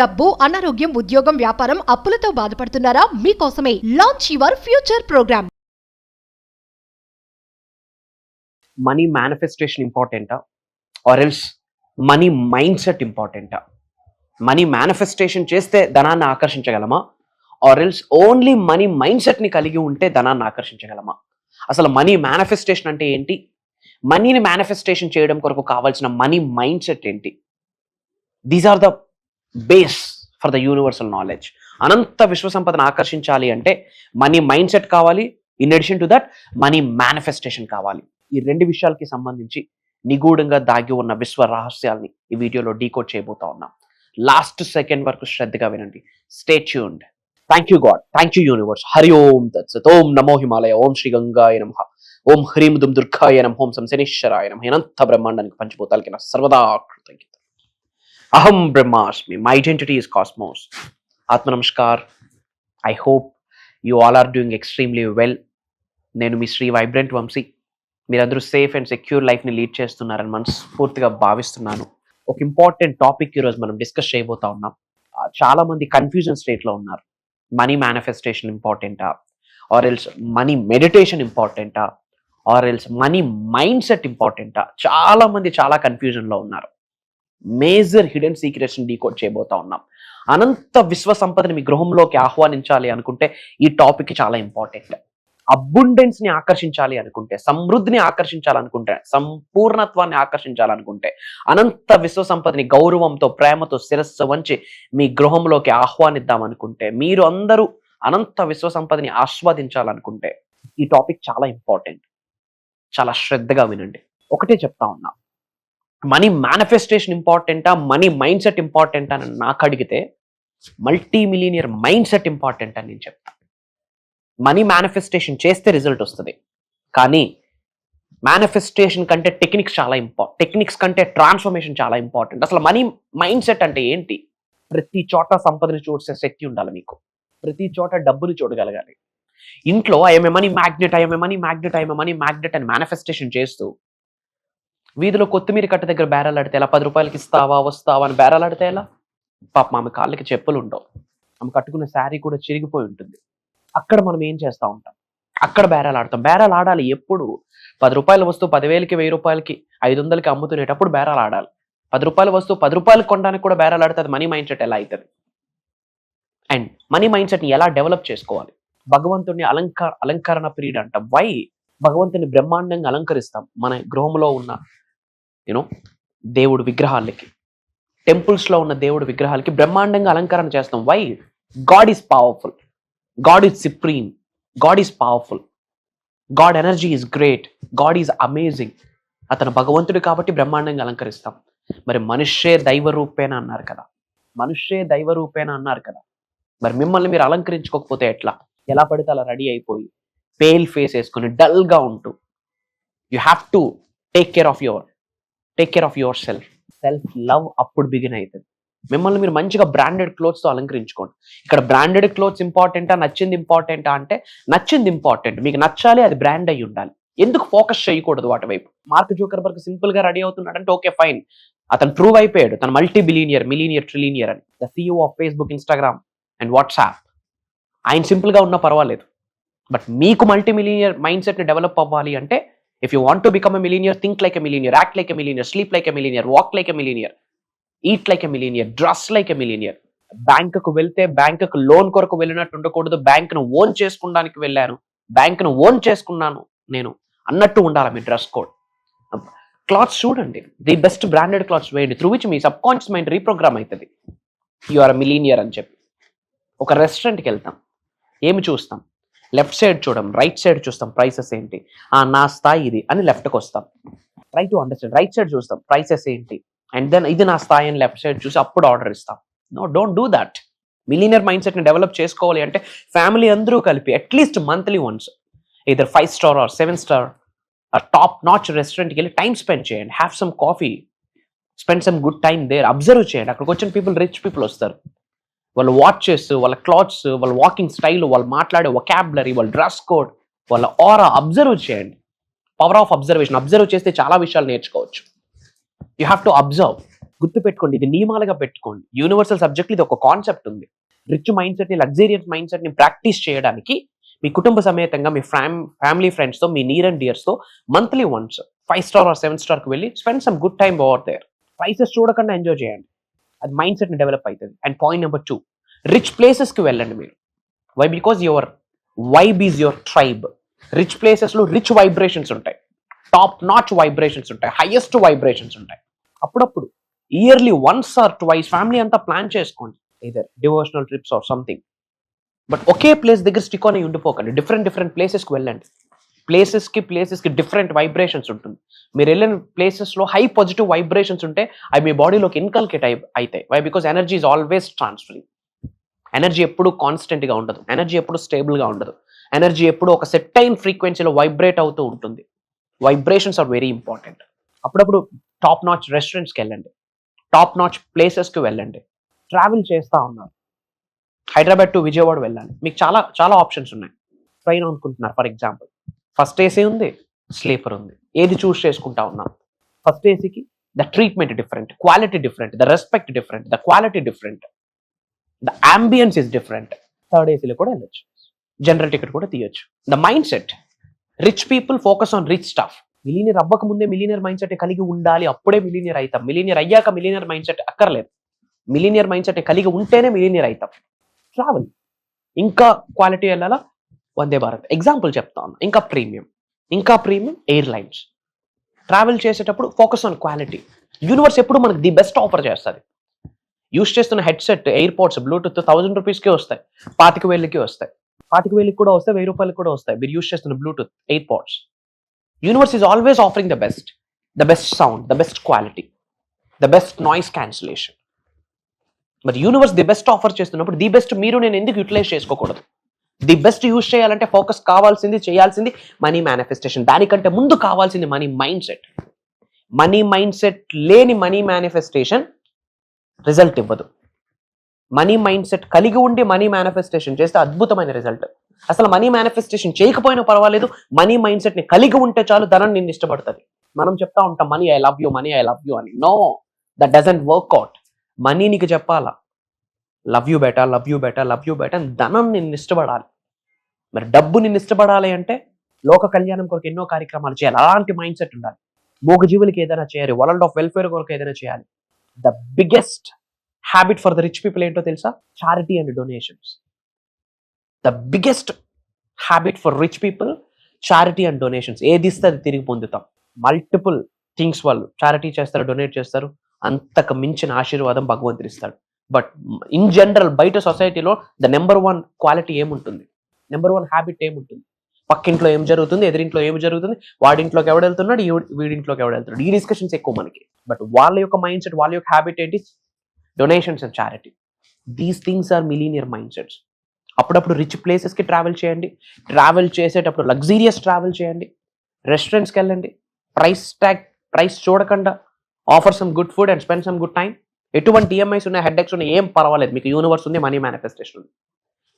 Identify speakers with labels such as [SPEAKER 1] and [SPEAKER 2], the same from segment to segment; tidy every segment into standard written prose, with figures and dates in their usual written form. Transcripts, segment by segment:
[SPEAKER 1] డబ్బు, అనారోగ్యం, ఉద్యోగం, వ్యాపారం, అప్పులతో బాధపడుతున్నారా? మీకోసమే launch your future program.
[SPEAKER 2] Money manifestation ఇంపార్టెంటా or else money mind set ఇంపార్టెంటా? మనీ మేనిఫెస్టేషన్ చేస్తే ధనాన్ని ఆకర్షించగలమా or else only money mind సెట్ని కలిగి ఉంటే ధనాన్ని ఆకర్షించగలమా? అసలు మనీ మేనిఫెస్టేషన్ అంటే ఏంటి? మనీని మేనిఫెస్టేషన్ చేయడం కొరకు కావాల్సిన మనీ మైండ్ సెట్ ఏంటి? These are the base for the universal knowledge. అనంత విశ్వ సంపదను ఆకర్షించాలి అంటే మనీ మైండ్ సెట్ కావాలి. In addition to that money manifestation కావాలి. ఈ రెండు విషయాలకి సంబంధించి నిగూఢంగా దాగి ఉన్న విశ్వ రహస్యాల్ని ఈ వీడియోలో డీకోడ్ చేయబోతా ఉన్నాం. లాస్ట్ సెకండ్ వరకు శ్రద్ధగా వినండి. Stay tuned. Thank you God, thank you universe. Hari ఓం తత్సత్. ఓం నమో హిమాలయ, ఓం శ్రీ గంగాయ నమః, ఓం హ్రీం దుమ్ దుర్గాయ నమః, ఓం శనీశ్వరాయ నమః. అనంత బ్రహ్మాండానికి పంచభూతాలకి నా సర్వదా కృతజ్ఞత. అహం బ్రహ్మాస్మి. My identity is cosmos. ఆత్మ నమస్కార్. I hope you all are doing extremely well. నేను మీ శ్రీ వైబ్రెంట్ వంశీ. మీరందరూ సేఫ్ అండ్ సెక్యూర్ లైఫ్ని లీడ్ చేస్తున్నారని మనస్ఫూర్తిగా భావిస్తున్నాను. ఒక ఇంపార్టెంట్ టాపిక్ ఈరోజు మనం డిస్కస్ చేయబోతా ఉన్నాం. చాలా మంది కన్ఫ్యూజన్ స్టేట్లో ఉన్నారు. మనీ మేనిఫెస్టేషన్ ఇంపార్టెంటా ఆర్ ఎల్స్ మనీ మెడిటేషన్ ఇంపార్టెంటా or else money mind set ఇంపార్టెంటా? చాలా మంది చాలా కన్ఫ్యూజన్లో ఉన్నారు. మేజర్ హిడెన్ సీక్రెట్స్ని డీకోడ్ చేయబోతా ఉన్నాం. అనంత విశ్వ సంపదని మీ గృహంలోకి ఆహ్వానించాలి అనుకుంటే ఈ టాపిక్ చాలా ఇంపార్టెంట్. అబుండెన్స్ని ఆకర్షించాలి అనుకుంటే, సమృద్ధిని ఆకర్షించాలనుకుంటే, సంపూర్ణత్వాన్ని ఆకర్షించాలనుకుంటే, అనంత విశ్వ సంపదని గౌరవంతో, ప్రేమతో శిరస్సు వంచి మీ గృహంలోకి ఆహ్వానిద్దామనుకుంటే, మీరు అందరూ అనంత విశ్వ సంపదని ఆస్వాదించాలనుకుంటే ఈ టాపిక్ చాలా ఇంపార్టెంట్. చాలా శ్రద్ధగా వినండి. ఒకటే చెప్తా ఉన్నా, మనీ మేనిఫెస్టేషన్ ఇంపార్టెంటా, మనీ మైండ్ సెట్ ఇంపార్టెంటా అని నాకు అడిగితే multi millionaire mind set important అని నేను చెప్తాను. మనీ మేనిఫెస్టేషన్ చేస్తే రిజల్ట్ వస్తుంది, కానీ మేనిఫెస్టేషన్ కంటే టెక్నిక్స్ చాలా టెక్నిక్స్ కంటే ట్రాన్స్ఫర్మేషన్ చాలా ఇంపార్టెంట్. అసలు మనీ మైండ్ సెట్ అంటే ఏంటి? ప్రతి చోట సంపదని చూసే శక్తి ఉండాలి మీకు. ప్రతి చోట డబ్బుని చూడగలగాలి. ఇంట్లో I'm money magnet, I'm money magnet, I'm money magnet అని మేనిఫెస్టేషన్ చేస్తూ వీధిలో కొత్తిమీర కట్ట దగ్గర బేరాలాడితే ఎలా? 10 రూపాయలకి ఇస్తావా వస్తావా అని బేరాలాడితే ఎలా? పాపం ఆమె కాళ్ళకి చెప్పులు ఉండవు, ఆమె కట్టుకున్న శారీ కూడా చిరిగిపోయి ఉంటుంది. అక్కడ మనం ఏం చేస్తూ ఉంటాం? అక్కడ బేరాలాడతాం. బేరాలాడాలి ఎప్పుడు? 10 రూపాయల వస్తువు 10,000కి, 1000 రూపాయలకి, 500కి అమ్ముతునేటప్పుడు బేరాలాడాలి. 10 రూపాయల వస్తువు 10 రూపాయలకు కొనడానికి కూడా బేరాలాడితే అది మనీ మైండ్ సెట్ ఎలా అవుతుంది? అండ్ మనీ మైండ్ సెట్ని ఎలా డెవలప్ చేసుకోవాలి? భగవంతుడిని అలంకరణ పీరియడ్ అంటాం. వై? భగవంతుని బ్రహ్మాండంగా అలంకరిస్తాం. మన గృహంలో ఉన్న దేవుడు విగ్రహాలకి, టెంపుల్స్లో ఉన్న దేవుడు విగ్రహాలకి బ్రహ్మాండంగా అలంకరణ చేస్తాం. Why? God is powerful, God is supreme, God is powerful, God energy is great, God is amazing. అతను భగవంతుడు కాబట్టి బ్రహ్మాండంగా అలంకరిస్తాం. మరి మనుష్యే దైవ రూపేణ అన్నారు కదా, మనుష్యే దైవ రూపేణ అన్నారు కదా. మరి మిమ్మల్ని మీరు అలంకరించుకోకపోతే ఎట్లా? ఎలా పడితే అలా రెడీ అయిపోయి పేల్ ఫేస్ వేసుకొని డల్గా ఉంటూ, you have to take care of your self. Self love అప్పుడు బిగిన్ అవుతుంది. మిమ్మల్ని మీరు మంచిగా బ్రాండెడ్ క్లోత్స్తో అలంకరించుకోండి. ఇక్కడ బ్రాండెడ్ క్లోత్స్ ఇంపార్టెంటా, నచ్చింది ఇంపార్టెంటా అంటే నచ్చింది ఇంపార్టెంట్. మీకు నచ్చాలి, అది బ్రాండ్ అయ్యి ఉండాలి. ఎందుకు ఫోకస్ చేయకూడదు వాటి వైపు? మార్క్ జూకర్బర్గ్ సింపుల్ గా రెడీ అవుతున్నాడంటే ఓకే ఫైన్, అతను ప్రూవ్ అయిపోయాడు. తన మల్టీ బిలియనియర్, మిలియనియర్, ట్రిలియనియర్ అని. The CEO of Facebook, Instagram and WhatsApp. ఆయన సింపుల్ గా ఉన్నా పర్వాలేదు. బట్ మీకు మల్టీ మిలియనియర్ మైండ్ సెట్ ని డెవలప్ అవ్వాలి అంటే, if you want to become a millionaire, think like a millionaire, act like a millionaire, sleep like a millionaire, walk like a millionaire, eat like a millionaire, dress like a millionaire. బ్యాంకుకు వెళ్తే బ్యాంకుకు loan కొరకు వెళ్ళినట్టు ఉండకూడదు. బ్యాంకును own చేసుకున్నానికి వెళ్ళాను, బ్యాంకును own చేసుకున్నాను నేను అన్నట్టు ఉండాలి మీ డ్రెస్ కోడ్. క్లాత్స్ చూడండి, ది బెస్ట్ బ్రాండెడ్ క్లాత్స్ వేయండి, through which me sub conscious mind reprogram అవుతుంది. యు ఆర్ అ మిలీనియర్ అని చెప్పి. ఒక రెస్టారెంట్కి వెళ్తాం, ఏమి చూస్తాం? లెఫ్ట్ సైడ్ చూడం, రైట్ సైడ్ చూస్తాం, ప్రైసెస్ ఏంటి, నా స్థాయి ఇది అని లెఫ్ట్కి వస్తాం. Try to understand. Right side చూస్తాం, ప్రైసెస్ ఏంటి, అండ్ దెన్ ఇది నా స్థాయి అని లెఫ్ట్ సైడ్ చూసి అప్పుడు ఆర్డర్ ఇస్తాం. No, don't do that. Millionaire మైండ్ సెట్ని డెవలప్ చేసుకోవాలి అంటే ఫ్యామిలీ అందరూ కలిపి at least monthly once either 5 star or 7 star top notch రెస్టారెంట్కి వెళ్ళి టైం స్పెండ్ చేయండి. Have some coffee, spend some good time there. Observe చేయండి. అక్కడికి వచ్చిన పీపుల్ రిచ్ పీపుల్ వస్తారు. వాళ్ళ వాచెస్, వాళ్ళ క్లాత్స్, వాళ్ళ వాకింగ్ స్టైల్, వాళ్ళు మాట్లాడే వొకాబులరీ, వాళ్ళ డ్రెస్ కోడ్, వాళ్ళ ఆరా అబ్జర్వ్ చేయండి. Power of observation. అబ్జర్వ్ చేస్తే చాలా విషయాలు నేర్చుకోవచ్చు. You have to observe. గుర్తుపెట్టుకోండి, ఇది నియమాలుగా పెట్టుకోండి. యూనివర్సల్ సబ్జెక్ట్ ఇది ఒక కాన్సెప్ట్ ఉంది. రిచ్ మైండ్ సెట్ ని, లగ్జరియస్ మైండ్ సెట్ ని ప్రాక్టీస్ చేయడానికి మీ కుటుంబ సమేతంగా మీ ఫ్యామిలీ ఫ్రెండ్స్ తో, మీ నియర్ అండ్ డియర్స్ తో monthly once 5 star or 7 star కి వెళ్ళి spend some good time over there. Prices చూడకుండా ఎంజాయ్ చేయండి. అది మైండ్ సెట్ ని డెవలప్ అవుతుంది. And point number 2, rich places కి వెళ్ళండి మీరు. Why? Because your vibe is your tribe. Rich places లో రిచ్ వైబ్రేషన్స్ ఉంటాయి, టాప్ నాచ్ వైబ్రేషన్స్ ఉంటాయి, హైయెస్ట్ వైబ్రేషన్స్ ఉంటాయి. అప్పుడప్పుడు yearly once or twice family అంతా ప్లాన్ చేసుకోండి, either devotional trips or something. But okay place దగ్గర స్టిక్ అని ఉండిపోకండి. Different ప్లేసెస్కి వెళ్ళండి. ప్లేసెస్కి డిఫరెంట్ వైబ్రేషన్స్ ఉంటుంది. మీరు వెళ్ళిన ప్లేసెస్లో హై పాజిటివ్ వైబ్రేషన్స్ ఉంటే అవి మీ బాడీలోకి ఇన్కల్కేట్ అవుతాయి. Why? Because energy is always transferring. Energy ఎప్పుడు కాన్స్టెంట్గా ఉండదు, ఎనర్జీ ఎప్పుడు స్టేబుల్గా ఉండదు. ఎనర్జీ ఎప్పుడు ఒక సెట్టైన్ ఫ్రీక్వెన్సీలో వైబ్రేట్ అవుతూ ఉంటుంది. Vibrations are very important. అప్పుడప్పుడు టాప్ నాచ్ రెస్టారెంట్స్కి వెళ్ళండి, టాప్ నాచ్ ప్లేసెస్కి వెళ్ళండి. ట్రావెల్ చేస్తూ ఉన్నారు, హైదరాబాద్ టు విజయవాడ వెళ్ళాలి, మీకు చాలా చాలా ఆప్షన్స్ ఉన్నాయి. ట్రైన్ అనుకుంటున్నారు ఫర్ ఎగ్జాంపుల్, ఫస్ట్ ఏసీ ఉంది, స్లీపర్ ఉంది, ఏది చూస్ చేసుకుంటా ఉన్నాం? ఫస్ట్ ఏసీకి the treatment different, quality different, the respect different, the quality different, the ambience is different. Third ఏసీలో కూడా వెళ్ళొచ్చు, జనరల్ టికెట్ కూడా తీయొచ్చు. The mind set, rich people focus on rich stuff. Millionaire అవ్వక ముందే మిలీనియర్ మైండ్ సెట్ కలిగి ఉండాలి, అప్పుడే మిలీనియర్ అవుతాం. మిలీనియర్ అయ్యాక మిలీనియర్ మైండ్ సెట్ అక్కర్లేదు. మిలీనియర్ మైండ్ సెట్ కలిగి ఉంటేనే మిలీనియర్ అవుతాం. ట్రావెల్ ఇంకా క్వాలిటీ వెళ్ళాలా, వందే భారత్ ఎగ్జాంపుల్ చెప్తా ఉన్నా. ఇంకా ప్రీమియం ఎయిర్లైన్స్. ట్రావెల్ చేసేటప్పుడు ఫోకస్ ఆన్ క్వాలిటీ. యూనివర్స్ ఎప్పుడు మనకు ది బెస్ట్ ఆఫర్ చేస్తుంది. యూస్ చేస్తున్న హెడ్సెట్, ఎయిర్పోర్ట్స్, బ్లూటూత్ 1000 రూపీస్కే వస్తాయి, 25,000కి వస్తాయి, 25,000కి కూడా వస్తాయి, 1000 రూపాయలకి కూడా వస్తాయి. మీరు యూస్ చేస్తున్న Bluetooth, airports. Universe is always offering the best sound, the best quality, the best noise cancellation. మరి యూనివర్స్ ది బెస్ట్ ఆఫర్ చేస్తున్నప్పుడు ది బెస్ట్ మీరు నేను ఎందుకు యూటిలైజ్ చేసుకోకూడదు? ది బెస్ట్ యూజ్ చేయాలంటే ఫోకస్ కావాల్సింది, చేయాల్సింది మనీ మేనిఫెస్టేషన్. దానికంటే ముందు కావాల్సింది money mind set. Money mind set లేని మనీ మేనిఫెస్టేషన్ రిజల్ట్ ఇవ్వదు. మనీ మైండ్ సెట్ కలిగి ఉండి మనీ మేనిఫెస్టేషన్ చేస్తే అద్భుతమైన రిజల్ట్. అసలు మనీ మేనిఫెస్టేషన్ చేయకపోయినా పర్వాలేదు, మనీ మైండ్ సెట్ ని కలిగి ఉంటే చాలు, ధనం నిన్ను ఇష్టపడుతుంది. మనం చెప్తా ఉంటాం money I love you, money I love you అని. No, that doesn't work out. Money నీకు చెప్పాలా love you better, love you better, love you better. ధనం నిన్ను ఇష్టపడాలి. మరి డబ్బు నిన్ను ఇష్టపడాలి అంటే లోక కళ్యాణం కొరకు ఎన్నో కార్యక్రమాలు చేయాలి. అలాంటి మైండ్ సెట్ ఉండాలి. మూగజీవులకి ఏదైనా చేయాలి, వరల్డ్ ఆఫ్ వెల్ఫేర్ కొరకు ఏదైనా చేయాలి. The biggest habit for the rich people ఏంటో తెలుసా? Charity and donations. The biggest habit for rich people, charity and donations. ఏది ఇస్తే అది తిరిగి పొందుతాం. మల్టిపుల్ థింగ్స్ వాళ్ళు చారిటీ చేస్తారు, డొనేట్ చేస్తారు, అంతకు మించిన ఆశీర్వాదం భగవంతుడు ఇస్తాడు. బట్ ఇన్ జనరల్ బయట సొసైటీలో ద నెంబర్ 1 క్వాలిటీ ఏముంటుంది? నెంబర్ 1 హ్యాబిట్ ఏముంటుంది? పక్కింట్లో ఏం జరుగుతుంది, ఎదురింట్లో ఏం జరుగుతుంది, వాడింట్లోకి ఎవడు వెళ్తున్నాడు, వీడింట్లోకి ఎవడు వెళ్తున్నాడు, ఈ డిస్కషన్స్ ఎక్కువ మనకి. బట్ వాళ్ళ యొక్క మైండ్ సెట్, వాళ్ళ యొక్క హ్యాబిట్ ఏంటి? Donations and charity. These things are millionaire mindsets. అప్పుడప్పుడు రిచ్ ప్లేసెస్కి ట్రావెల్ చేయండి. ట్రావెల్ చేసేటప్పుడు లగ్జీరియస్ ట్రావెల్ చేయండి. రెస్టారెంట్స్కి వెళ్ళండి. ప్రైస్ చూడకుండా offer some good food and spend some good time. ఎటువంటి ఈఎంఐస్ ఉన్నాయి, హెడ్ ఎక్స్ ఉన్నాయి, ఏం పర్వాలేదు, మీకు యూనివర్స్ ఉంది, మనీ మేనిఫెస్టేషన్ ఉంది.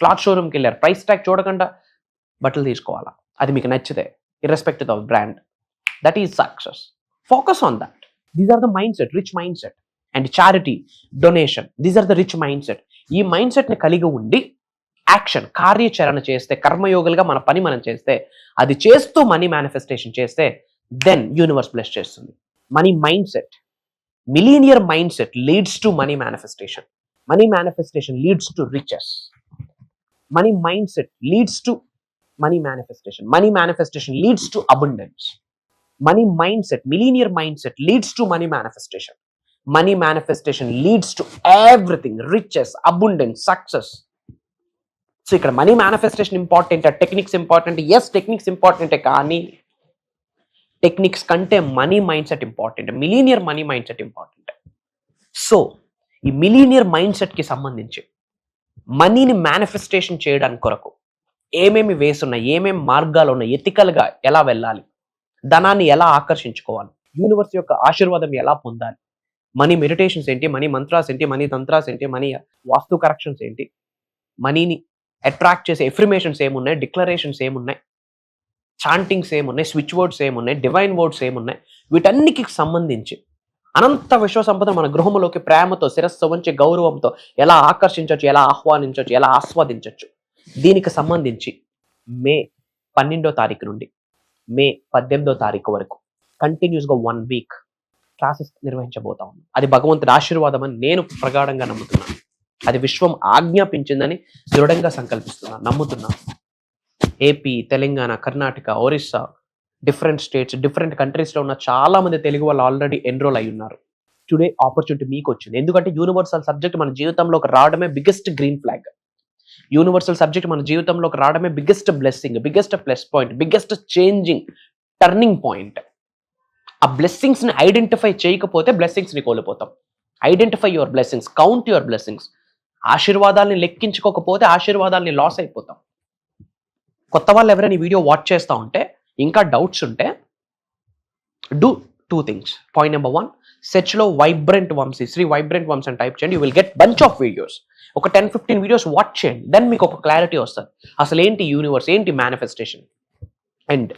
[SPEAKER 2] క్లాత్ షోరూమ్కి వెళ్ళారు, ప్రైస్ ట్యాగ్ చూడకుండా బట్టలు తీసుకోవాలా, అది మీకు నచ్చితే, irrespective of brand. That is success. Focus on that. These are the mind set, rich mindset. And charity, donation, these are the rich mindset. ఈ మైండ్ సెట్ని కలిగి ఉండి యాక్షన్, కార్యాచరణ చేస్తే, కర్మయోగులుగా మన పని మనం చేస్తే, అది చేస్తూ మనీ మేనిఫెస్టేషన్ చేస్తే, దెన్ యూనివర్స్ బ్లెస్ చేస్తుంది. Money mind set, millionaire mind set leads to money manifestation. Money manifestation leads to riches. Money mindset leads to money manifestation. Money manifestation leads to abundance. Money mindset, millennial mindset leads to money manifestation. Money manifestation leads to everything, riches, abundance, success. So ఇక్కడ money manifestation important, techniques important. Yes, techniques ఇంపార్టెంటే, కానీ techniques కంటే money mind set important, millionaire money mind set important. So ఈ millionaire మైండ్ సెట్కి సంబంధించి మనీని manifestation చేయడానికి కొరకు ఏమేమి వేస్ ఉన్నాయి, ఏమేమి మార్గాలు ఉన్నాయి, ఎథికల్గా ఎలా వెళ్ళాలి, ధనాన్ని ఎలా ఆకర్షించుకోవాలి, యూనివర్స్ యొక్క ఆశీర్వాదం ఎలా పొందాలి, మనీ మెడిటేషన్స్ ఏంటి, మనీ మంత్రాస్ ఏంటి, మనీ తంత్రాస్ ఏంటి, మనీ వాస్తు కరెక్షన్స్ ఏంటి, మనీని అట్రాక్ట్ చేసే ఎఫ్రిమేషన్స్ ఏమున్నాయి, డిక్లరేషన్స్ ఏమున్నాయి, చాంటింగ్స్ ఏమున్నాయి, స్విచ్ వర్డ్స్ ఏమున్నాయి, డివైన్ వర్డ్స్ ఏమున్నాయి, వీటన్నికి సంబంధించి అనంత విశ్వ సంపదను మన గృహములోకి ప్రేమతో, శిరస్సు వంచి గౌరవంతో ఎలా ఆకర్షించవచ్చు, ఎలా ఆహ్వానించవచ్చు, ఎలా ఆస్వాదించవచ్చు, దీనికి సంబంధించి మే 12వ తారీఖు నుండి మే 18వ తారీఖు వరకు కంటిన్యూస్గా 1 వీక్ క్లాసెస్ నిర్వహించబోతా ఉన్నాం. అది భగవంతుడి ఆశీర్వాదం అని నేను ప్రగాఢంగా నమ్ముతున్నాను. అది విశ్వం ఆజ్ఞాపించిందని దృఢంగా సంకల్పిస్తున్నాను, నమ్ముతున్నాను. AP, Telangana, Karnataka, Orissa, different states, different కంట్రీస్లో ఉన్న చాలా మంది తెలుగు వాళ్ళు ఆల్రెడీ ఎన్రోల్ అయి ఉన్నారు. టుడే ఆపర్చునిటీ మీకు వచ్చింది. ఎందుకంటే యూనివర్సల్ సబ్జెక్ట్ మన జీవితంలోకి రావడమే biggest green flag. Universal subject మన జీవితంలోకి రావడమే biggest blessing, biggest plus point, biggest changing turning point. ఆ బ్లెస్సింగ్స్ని ఐడెంటిఫై చేయకపోతే బ్లెస్సింగ్స్ని కోల్పోతాం. Identify your blessings, count your blessings. ఆశీర్వాదాలని లెక్కించుకోకపోతే ఆశీర్వాదాలని లాస్ అయిపోతాం. కొత్త వాళ్ళు ఎవరైనా ఈ వీడియో వాచ్ చేస్తూ ఉంటే, ఇంకా డౌట్స్ ఉంటే, డూ 2 things. పాయింట్ నెంబర్ 1, సెర్చ్లో వైబ్రెంట్ వంశీ, శ్రీ వైబ్రెంట్ వంశీ అని టైప్ చేయండి. You will get bunch of videos. ఒక 10-15 వీడియోస్ వాచ్ చేయండి. దెన్ మీకు ఒక క్లారిటీ వస్తుంది, అసలు ఏంటి యూనివర్స్, ఏంటి మేనిఫెస్టేషన్. అండ్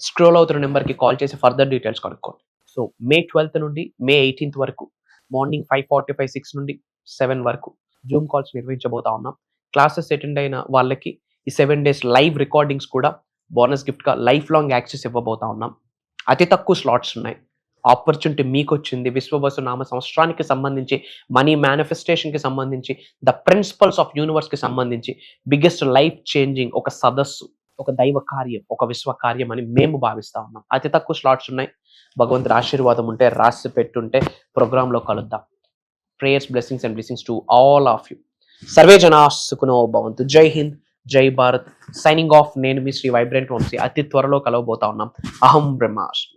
[SPEAKER 2] స్క్రోల్ అవుతున్న నెంబర్కి కాల్ చేసి ఫర్దర్ డీటెయిల్స్ కనుక్కోండి. సో మే 12th నుండి మే 18th వరకు మార్నింగ్ 5:45, 6 నుండి 7 వరకు జూమ్ కాల్స్ నిర్వహించబోతా ఉన్నాం. క్లాసెస్ అటెండ్ అయిన వాళ్ళకి ఈ 7 days లైవ్ రికార్డింగ్స్ కూడా బోనస్ గిఫ్ట్గా లైఫ్ లాంగ్ యాక్సెస్ ఇవ్వబోతా ఉన్నాం. అతి తక్కువ స్లాట్స్ ఉన్నాయి. ఆపర్చునిటీ మీకు వచ్చింది. విశ్వవసు నామ సంవత్సరానికి సంబంధించి, మనీ మేనిఫెస్టేషన్కి సంబంధించి, ద ప్రిన్సిపల్స్ ఆఫ్ యూనివర్స్కి సంబంధించి బిగ్గెస్ట్ లైఫ్ చేంజింగ్ ఒక సదస్సు, ఒక దైవ కార్యం, ఒక విశ్వ కార్యం అని మేము భావిస్తా ఉన్నాం. అతి తక్కువ స్లాట్స్ ఉన్నాయి. భగవంతుడి ఆశీర్వాదం ఉంటే, రాసి పెట్టుంటే ప్రోగ్రాంలో కలుద్దాం. Prayers, blessings and blessings to all of you. Survey జనా సుఖినో భవంతు. జై హింద్, జై భారత్. Signing off. నేను మీ శ్రీ వైబ్రెంట్ వంశీ. అతి త్వరలో కలవబోతా ఉన్నాం. అహం బ్రహ్మాస్మి.